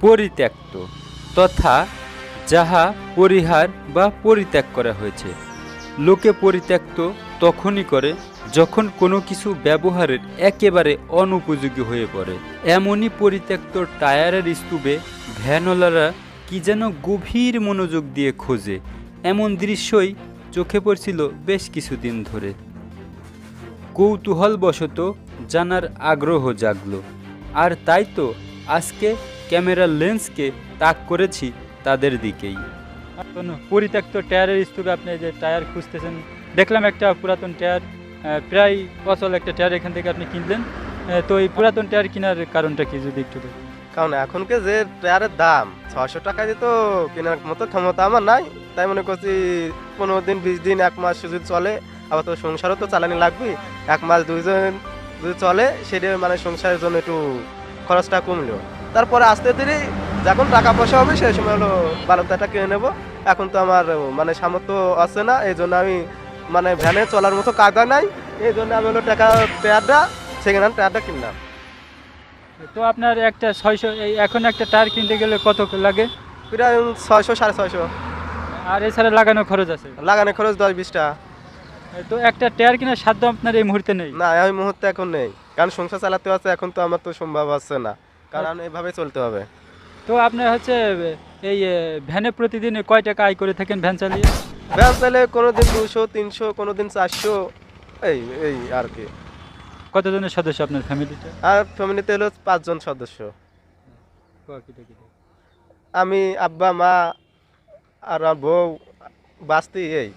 পরিত্যক্ত তথা যাহা পরিহার বা পরিত্যাগ করা হয়েছে। লোকে পরিত্যক্ত তখনই করে যখন কোনো কিছু ব্যবহারের একেবারে অনুপযোগী হয়ে পড়ে। এমনই পরিত্যক্ত টায়ারের স্তূপে ভ্যানওয়ালারা কি যেন গভীর মনোযোগ দিয়ে খোঁজে, এমন দৃশ্যই চোখে পড়ছিল বেশ কিছুদিন ধরে। কৌতূহলবশত জানার আগ্রহ জাগলো, আর তাই তো আজকে ক্যামেরার লেন্সকে তাক করেছি তাদের দিকেই। পরিত্যক্ত টায়ারের স্তূপে আপনি যে টায়ার খুঁজতেছেন, দেখলাম একটা পুরাতন টায়ার, প্রায় অচল একটা টায়ার এখান থেকে আপনি কিনলেন। তো এই পুরাতন টায়ার কেনার কারণটা কি যদি একটু বলেন? কারণ এখনকে যে টায়ারের দাম 600 টাকা দিয়ে তো কেনার মতো ক্ষমতা আমার নাই, তাই মনে করছি 15 দিন 20 দিন 1 মাস যদি চলে, আবার তো সংসারও তো চালানি লাগবে, 1 মাস 2 জন যদি চলে সেটা মানে সংসারের জন্য একটু খরচটা কমলো। তারপরে আস্তে ধীরে যখন টাকা পয়সা হবে সেই সময় হলো ভালো টায়ারটা কিনে নেবো। এখন তো আমার মানে সামর্থ্য আছে না, এই জন্য আমি মানে ভ্যানে চলার মতো কায়দা নাই, এই জন্য আমি হলো টায়ারটা সেকেন্ড হ্যান্ড টায়ারটা কিনলাম। তো আপনার একটা 600, এখন একটা টায়ার কিনতে গেলে কত লাগে? প্রায় 600 650। আর এছাড়া লাগানো খরচ আছে? লাগানো খরচ 10-20 টাকা। তো একটা টায়ার কেনার সাধ্য আপনার এই মুহূর্তে নেই? না, এই মুহূর্তে এখন নেই, কারণ সংসার চালাতে আছে, এখন তো আমার তো সম্ভব হচ্ছে না, কারণ এভাবে চলতে হবে। তো আপনার হচ্ছে এই ভ্যানে প্রতিদিন কয় টাকা আয় করে থাকেন ভ্যান চালিয়ে? ভ্যান চাইলে কোনোদিন 200 300, কোনোদিন 400, এই এই আর কি। কতজনের সদস্য আপনার ফ্যামিলিটা? আর ফ্যামিলিতে হলো 5 জন সদস্য। আমি, আব্বা, মা আর আমার বউ, বাস্তি এই।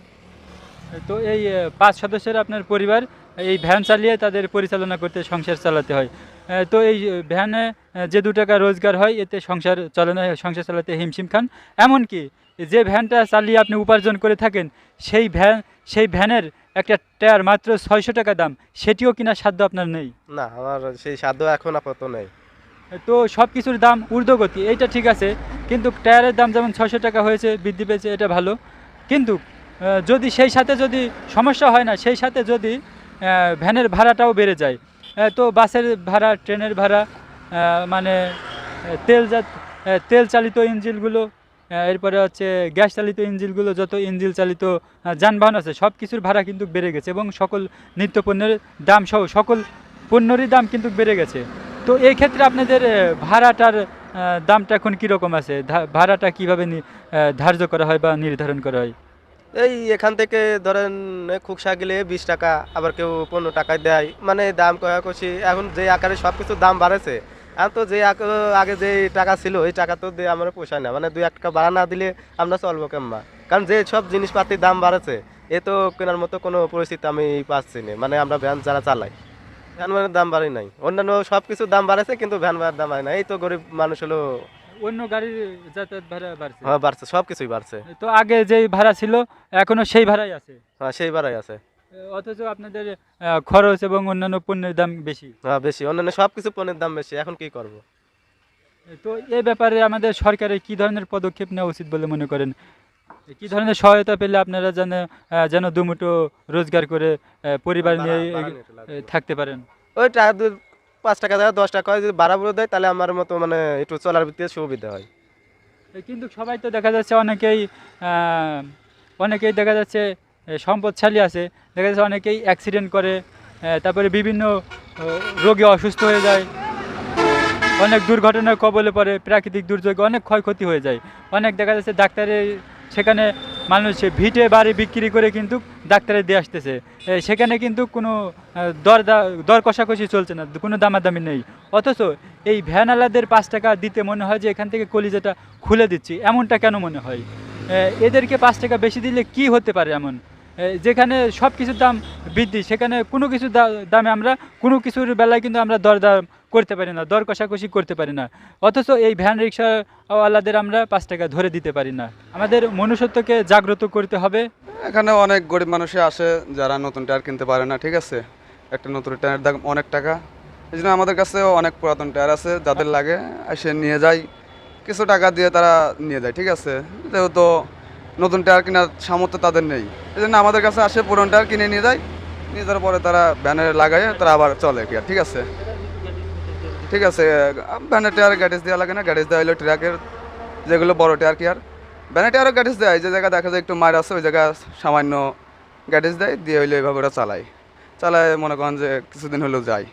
তো এই 5 সদস্যের আপনার পরিবার এই ভ্যান চালিয়ে তাদের পরিচালনা করতে, সংসার চালাতে হয়। তো এই ভ্যানে যে 2 টাকা রোজগার হয় এতে সংসার চালাতে হিমশিম খান। এমনকি যে ভ্যানটা চালিয়ে আপনি উপার্জন করে থাকেন সেই ভ্যানের একটা টায়ার মাত্র 600 টাকা দাম, সেটিও কিনা সাধ্য আপনার নেই। না, আমার সেই সাধ্য এখন আপাতত নেই। তো সব কিছুর দাম ঊর্ধ্বগতি, এইটা ঠিক আছে, কিন্তু টায়ারের দাম যেমন 600 টাকা হয়েছে, বৃদ্ধি পেয়েছে, এটা ভালো। কিন্তু যদি সেই সাথে যদি সমস্যা হয় না, সেই সাথে যদি ভ্যানের ভাড়াটাও বেড়ে যায়, তো বাসের ভাড়া, ট্রেনের ভাড়া, মানে তেল চালিত ইঞ্জিনগুলো, এরপরে হচ্ছে গ্যাস চালিত ইঞ্জিনগুলো, যত ইঞ্জিন চালিত যানবাহন আছে সব কিছুর ভাড়া কিন্তু বেড়ে গেছে, এবং সকল নিত্যপণ্যের দাম সহ সকল পণ্যেরই দাম কিন্তু বেড়ে গেছে। তো এই ক্ষেত্রে আপনাদের ভাড়াটার দামটা এখন কীরকম আছে? ভাড়াটা কীভাবে ধার্য করা হয় বা নির্ধারণ করা হয়? এই এখান থেকে ধরেন খুকসা গেলে 20 টাকা, আবার কেউ 15 টাকায় দেয়, মানে দাম কষাকষি। এখন যে আকারে সব কিছু দাম বাড়েছে, এখন তো যে আগে যে টাকা ছিল এই টাকা তো দিয়ে আমরা পোষায় না, মানে 2-1 টাকা বাড়া না দিলে আমরা চলবো কেমন? কারণ যে সব জিনিসপাতির দাম বাড়েছে, এ তো কেনার মতো কোনো পরিস্থিতি আমি পাচ্ছি না, মানে আমরা ভ্যান যারা চালাই, ভ্যান ভাড়ার দাম বাড়ে নাই। অন্যান্য সব কিছু দাম বাড়েছে, কিন্তু ভ্যান ভাড়ার দাম বাড়ে না। এই তো গরিব মানুষ হলো। অন্য গাড়ির যাতায়াত ভাড়া বাড়ছে? হ্যাঁ, বাড়ছে, সব কিছুই বাড়ছে। তো আগে যেই ভাড়া ছিল এখনো সেই ভাড়াই আছে? হ্যাঁ, সেই ভাড়াই আছে। অথচ আপনাদের খরচ এবং অন্যান্য পণ্যের দাম বেশি? হ্যাঁ, বেশি, অন্যান্য সব কিছু পণ্যের দাম বেশি, এখন কি করব? তো এই ব্যাপারে আমাদের সরকারের কি ধরনের পদক্ষেপ নেওয়া উচিত বলে মনে করেন? কি ধরনের সহায়তা পেলে আপনারা যেন দুমুঠো রোজগার করে পরিবার নিয়ে থাকতে পারেন? ওই টাকা 5 টাকা জায়গায় 10 টাকা যদি বাড়া বলে দেয়, তাহলে আমার মতো মানে একটু চলার ভিত্তিতে সুবিধা হয়। কিন্তু সবাই তো দেখা যাচ্ছে অনেকেই দেখা যাচ্ছে সম্পদশালী আছে, দেখা যাচ্ছে অনেকেই অ্যাক্সিডেন্ট করে, তারপরে বিভিন্ন রোগে অসুস্থ হয়ে যায়, অনেক দুর্ঘটনার কবলে পড়ে, প্রাকৃতিক দুর্যোগে অনেক ক্ষয়ক্ষতি হয়ে যায়। অনেক দেখা যাচ্ছে ডাক্তারের সেখানে মানুষ ভিটে বাড়ি বিক্রি করে কিন্তু ডাক্তারে দিয়ে আসতেছে, সেখানে কিন্তু কোনো দর কষাকষি চলছে না, কোনো দামাদামি নেই। অথচ এই ভ্যানওয়ালাদের 5 টাকা দিতে মনে হয় যে এখান থেকে কলিজাটা খুলে দিচ্ছি, এমনটা কেন মনে হয়? এদেরকে 5 টাকা বেশি দিলে কি হতে পারে এমন? যেখানে সব কিছুর দাম বৃদ্ধি, সেখানে কোনো কিছু দামে আমরা কোনো কিছুর বেলায় কিন্তু আমরা দরদাম করতে পারি না, দর কষাকষি করতে পারি না। অথচ এই ভ্যান রিক্সাওয়ালাদের আমরা 5 টাকা ধরে দিতে পারি না। আমাদের মনুষ্যত্বকে জাগ্রত করতে হবে। এখানে অনেক গরিব মানুষই আসে যারা নতুন টায়ার কিনতে পারে না, ঠিক আছে? একটা নতুন টায়ারের দাম অনেক টাকা, এই জন্য আমাদের কাছে অনেক পুরাতন টায়ার আছে, যাদের লাগে এসে নিয়ে যায়, কিছু টাকা দিয়ে তারা নিয়ে যায়, ঠিক আছে? যেহেতু নতুন টায়ার কেনার সামর্থ্য তাদের নেই, এই জন্য আমাদের কাছে আসে, পুরনো টায়ার কিনে নিয়ে যায়, নিয়ে যাওয়ার পরে তারা ভ্যানে লাগায় তারা আবার চলে, ঠিক আছে? ঠিক আছে, ভ্যানের টায়ারে গ্যারেজ দেওয়া লাগে না, গ্যারেজ দেওয়া হলো ট্রাকের যেগুলো বড় টায়ার কি আর ভ্যানের টায়ারও গ্যারেজ দেয়, যে জায়গায় দেখা যায় একটু মার আছে ওই জায়গায় সামান্য গ্যারেজ দেয়, দিয়ে হইলে এভাবে ওরা চালায় মনে করেন যে কিছুদিন হলেও যায়।